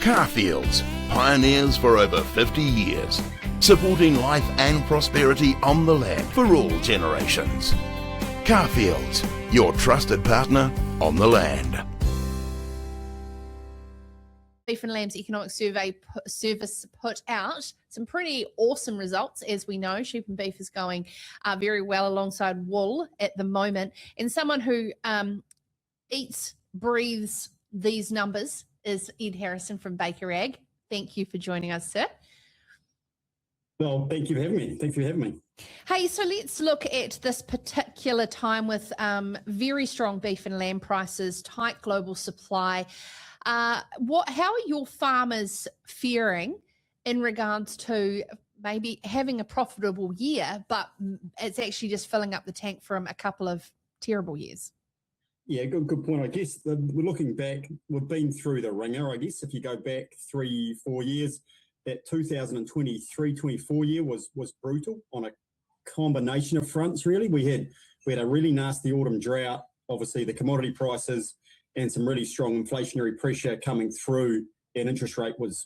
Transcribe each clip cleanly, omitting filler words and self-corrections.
Carrfields, pioneers for over 50 years, supporting life and prosperity on the land for all generations. Carrfields, your trusted partner on the land. Beef and Lamb's Economic Service put out some pretty awesome results. As we know, sheep and beef is going very well alongside wool at the moment. And someone who eats, breathes these numbers is Ed Harrison from BakerAg. Thank you for joining us, sir. Well, thank you for having me. Thanks for having me. Hey, so let's look at this particular time with very strong beef and lamb prices, tight global supply. How are your farmers faring in regards to maybe having a profitable year, but it's actually just filling up the tank from a couple of terrible years? Yeah, good point. I guess we're looking back, we've been through the ringer, I guess. If you go back 3-4 years, that 2023-24 year was brutal on a combination of fronts, really. We had a really nasty autumn drought, obviously the commodity prices, and some really strong inflationary pressure coming through, and interest rate was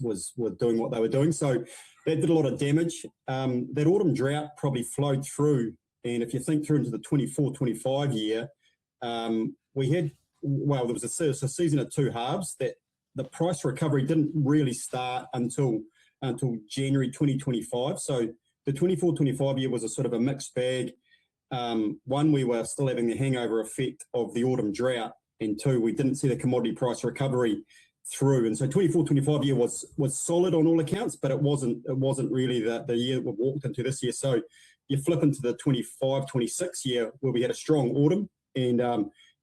doing what they were doing. So that did a lot of damage. That autumn drought probably flowed through, and if you think through into the 24-25 year, there was a season of two halves. That the price recovery didn't really start until January 2025. So the 24-25 year was a sort of a mixed bag. One, we were still having the hangover effect of the autumn drought, and two, we didn't see the commodity price recovery through. And so 24-25 year was solid on all accounts, but it wasn't really the year that we've walked into this year. So you flip into the 25-26 year where we had a strong autumn, and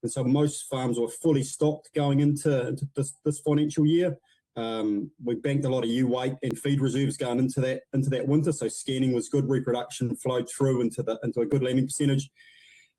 so most farms were fully stocked going into this financial year. We banked a lot of weight and feed reserves going into that winter, so scanning was good, reproduction flowed through into a good lambing percentage.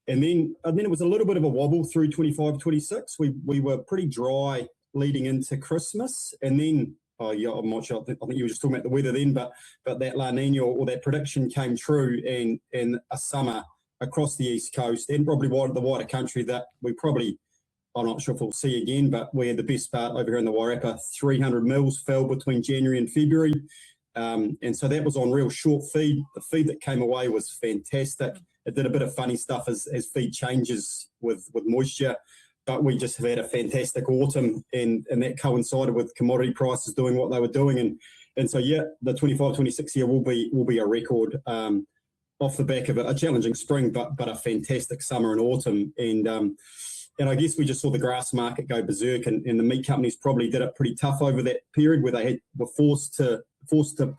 And then it was a little bit of a wobble through 25-26. We were pretty dry leading into Christmas, and then I'm not sure. I think you were just talking about the weather then, but that La Nina or that prediction came true, and a summer across the east coast and probably the wider country that I'm not sure if we'll see again, but we had the best part over here in the Wairarapa. 300 mils fell between January and February, and so that was on real short feed. The feed that came away was fantastic. It did a bit of funny stuff as feed changes with moisture, but we just have had a fantastic autumn, and that coincided with commodity prices doing what they were doing, and so yeah, the 25-26 year will be a record off the back of a challenging spring, but a fantastic summer and autumn, and I guess we just saw the grass market go berserk, and the meat companies probably did it pretty tough over that period where they were forced to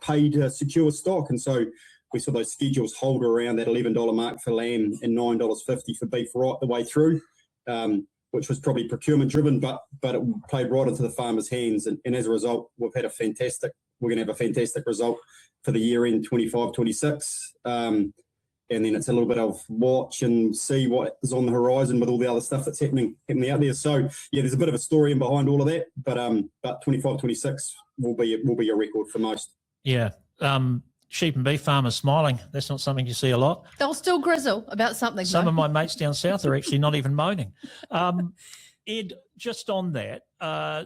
pay to secure stock, and so we saw those schedules hold around that $11 mark for lamb and $9.50 for beef right the way through, which was probably procurement driven, but it played right into the farmers' hands, and as a result, we're going to have a fantastic result for the year end 25-26. And then it's a little bit of watch and see what is on the horizon with all the other stuff that's happening out there. So yeah, there's a bit of a story in behind all of that, but 25-26 will be a record for most. Yeah. Sheep and beef farmers smiling. That's not something you see a lot. They'll still grizzle about something. Some of my mates down south are actually not even moaning. Ed, just on that,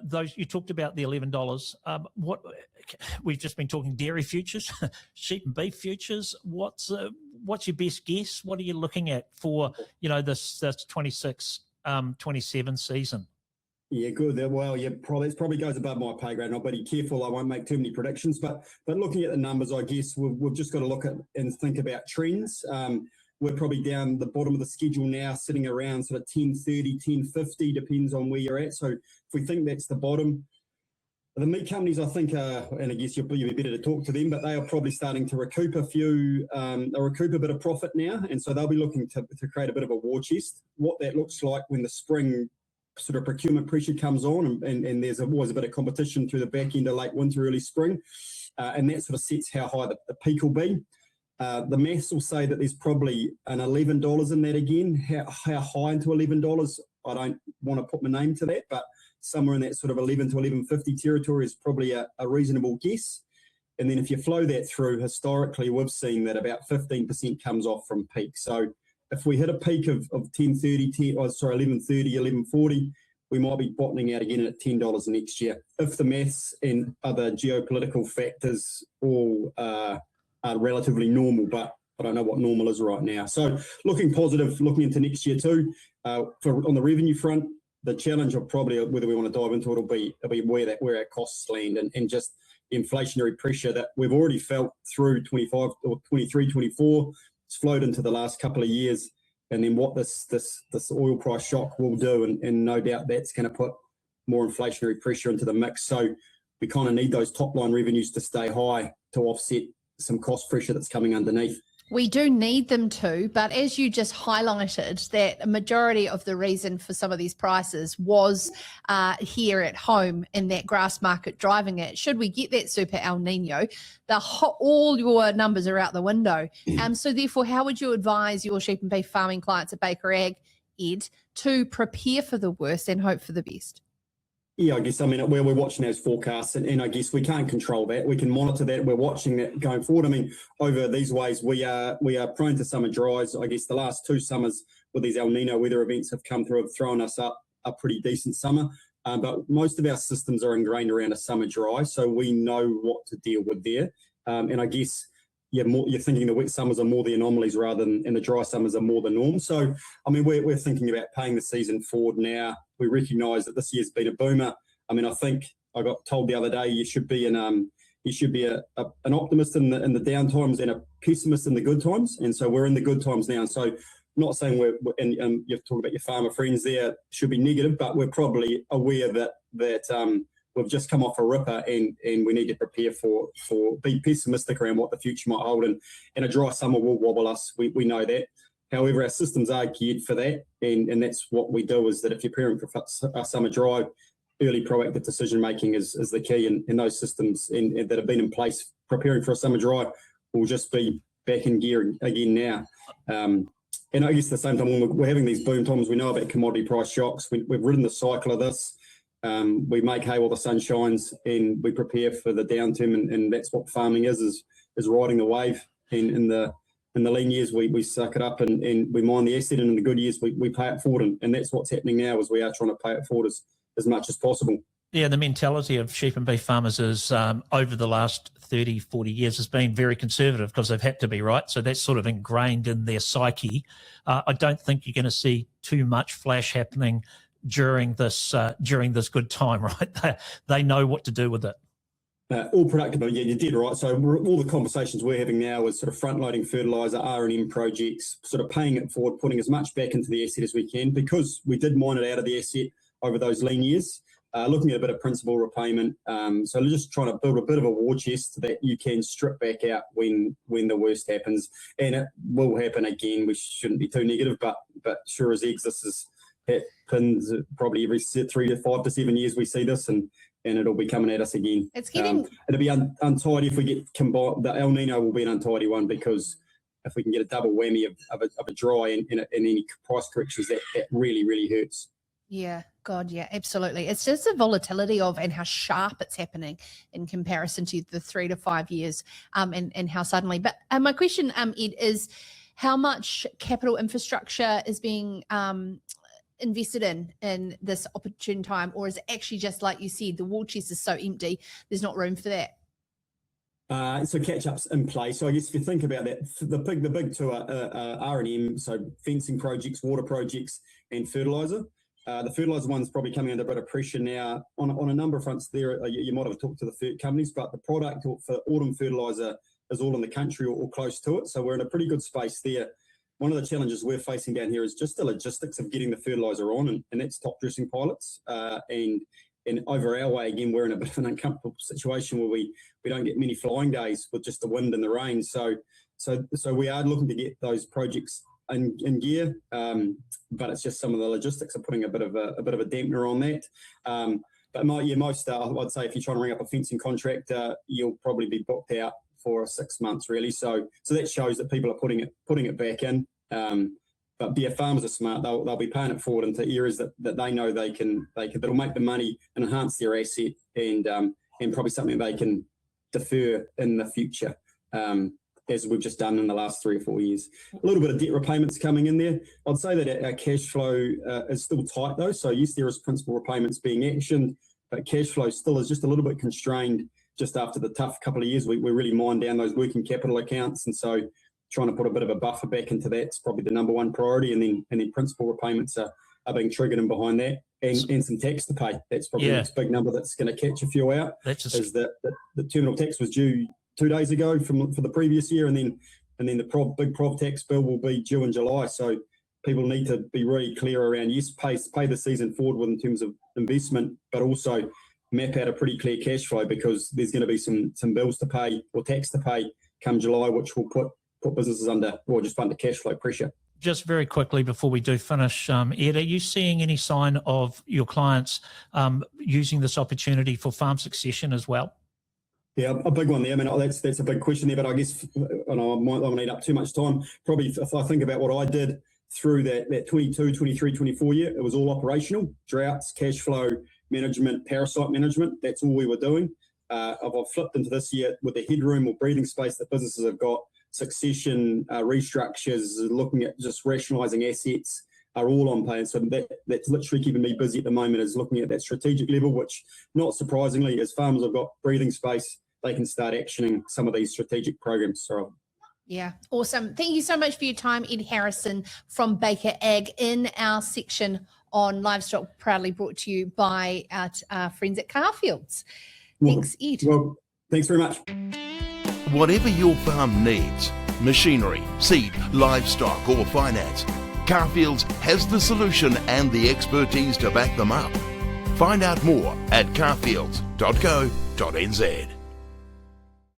those you talked about the $11. What we've just been talking dairy futures, sheep and beef futures. What's your best guess? What are you looking at for this 26-27 season? Yeah, good. Well, yeah, it probably goes above my pay grade. And I'll be careful. I won't make too many predictions. But looking at the numbers, I guess we've just got to look at and think about trends. We're probably down the bottom of the schedule now, sitting around sort of 10.30, 10.50, depends on where you're at. So if we think that's the bottom, the meat companies, I think, and I guess you'll be better to talk to them, but they are probably starting to recoup a bit of profit now, and so they'll be looking to create a bit of a war chest. What that looks like when the spring sort of procurement pressure comes on, and there's always a bit of competition through the back end of late winter, early spring, and that sort of sets how high the peak will be. The maths will say that there's probably an $11 in that again. How high into $11? I don't want to put my name to that, but somewhere in that sort of 11 to 11.50 territory is probably a reasonable guess. And then if you flow that through, historically, we've seen that about 15% comes off from peak. So if we hit a peak of 11.30, 11.40, we might be bottoming out again at $10 next year. If the maths and other geopolitical factors all are relatively normal, but I don't know what normal is right now. So looking positive, looking into next year too. On the revenue front, the challenge of probably whether we want to dive into it will be where our costs land and just the inflationary pressure that we've already felt through 25 or 23, 24. It's flowed into the last couple of years, and then what this oil price shock will do, and no doubt that's going to put more inflationary pressure into the mix. So we kind of need those top line revenues to stay high to offset some cost pressure that's coming underneath. We do need them to, but as you just highlighted, that a majority of the reason for some of these prices was here at home in that grass market driving it. Should we get that Super El Nino, all your numbers are out the window. So therefore, how would you advise your sheep and beef farming clients at BakerAg, Ed, to prepare for the worst and hope for the best? Yeah, I guess, where we're watching those forecasts, and I guess we can't control that. We can monitor that. We're watching that going forward. Over these ways, we are prone to summer dries. I guess the last 2 summers with these El Nino weather events have come through, have thrown us up a pretty decent summer. But most of our systems are ingrained around a summer dry, so we know what to deal with there. And I guess, you're thinking the wet summers are more the anomalies rather than, and the dry summers are more the norm. So, we're thinking about paying the season forward now. We recognise that this year's been a boomer. I think I got told the other day you should be an optimist in the down times and a pessimist in the good times. And so we're in the good times now. And so I'm not saying and you've talked about your farmer friends there, should be negative, but we're probably aware that we've just come off a ripper and we need to prepare for be pessimistic around what the future might hold. And a dry summer will wobble us. We know that. However, our systems are geared for that. And that's what we do, is that if you're preparing for a summer dry, early proactive decision making is the key. And those systems that have been in place preparing for a summer dry will just be back in gear again now. And I guess at the same time, when we're having these boom times, we know about commodity price shocks. We've ridden the cycle of this. We make hay while the sun shines, and we prepare for the downturn, and that's what farming is riding the wave. And in the lean years, we suck it up and we mine the asset, and in the good years, we pay it forward. And that's what's happening now, is we are trying to pay it forward as much as possible. Yeah, the mentality of sheep and beef farmers is over the last 30, 40 years has been very conservative because they've had to be, right? So that's sort of ingrained in their psyche. I don't think you're going to see too much flash happening during this good time, right? They know what to do with it. All productive, yeah, you did right. So all the conversations we're having now is sort of front-loading fertilizer, R&M projects, sort of paying it forward, putting as much back into the asset as we can, because we did mine it out of the asset over those lean years. Looking at a bit of principal repayment. So just trying to build a bit of a war chest that you can strip back out when the worst happens. And it will happen again. We shouldn't be too negative, but sure as eggs, this happens probably every 3 to 5 to 7 years we see this, and it'll be coming at us again. It's getting... it'll be untidy if we get combined. The El Nino will be an untidy one, because if we can get a double whammy of a dry and any price corrections, that really, really hurts. Yeah, God, yeah, absolutely. It's just the volatility of and how sharp it's happening in comparison to the 3 to 5 years, and how suddenly. But my question, Ed, is how much capital infrastructure is being invested in this opportune time, or is it actually just like you said, the war chest is so empty, there's not room for that? So catch-up's in place. So I guess if you think about that, the big two are R&M, so fencing projects, water projects, and fertilizer. The fertilizer one's probably coming under a bit of pressure now on a number of fronts there. You might have talked to the companies, but the product for autumn fertilizer is all in the country or close to it. So we're in a pretty good space there. One of the challenges we're facing down here is just the logistics of getting the fertilizer on, and that's top dressing pilots. And over our way, again, we're in a bit of an uncomfortable situation where we don't get many flying days with just the wind and the rain. So we are looking to get those projects in gear, but it's just some of the logistics are putting a bit of a dampener on that. But most I'd say if you're trying to ring up a fencing contractor, you'll probably be booked out for 6 months really. So that shows that people are putting it back in. But yeah, farmers are smart. They'll be paying it forward into areas that they know that'll make the money and enhance their asset, and probably something they can defer in the future. as we've just done in the last 3 or 4 years. A little bit of debt repayments coming in there. I'd say that our cash flow is still tight though. So yes, there is principal repayments being actioned, but cash flow still is just a little bit constrained just after the tough couple of years. We really mined down those working capital accounts, and so trying to put a bit of a buffer back into that's probably the number one priority, and then principal repayments are being triggered in behind that, and some tax to pay. That's probably the next big number that's going to catch a few out. Is that the terminal tax was due 2 days ago for the previous year, and then the big prov tax bill will be due in July. So people need to be really clear around, yes, pay the season forward with in terms of investment, but also map out a pretty clear cash flow, because there's going to be some bills to pay or tax to pay come July, which will put businesses under cash flow pressure. Just very quickly before we do finish, Ed, are you seeing any sign of your clients using this opportunity for farm succession as well? Yeah, a big one there. I mean, that's a big question there, but I guess, and I might not need up too much time. Probably if I think about what I did through that 22, 23, 24 year, it was all operational, droughts, cash flow management, parasite management. That's all we were doing. I've flipped into this year with the headroom or breathing space that businesses have got. Succession, restructures, looking at just rationalising assets are all on plan. So that's literally keeping me busy at the moment, is looking at that strategic level, which not surprisingly, as farmers have got breathing space, they can start actioning some of these strategic programs. So yeah, awesome. Thank you so much for your time, Ed Harrison from BakerAg, in our section on livestock, proudly brought to you by our friends at Carrfields. Thanks, Ed. Well, thanks very much. Whatever your farm needs, machinery, seed, livestock or finance, Carrfields has the solution and the expertise to back them up. Find out more at carrfields.co.nz.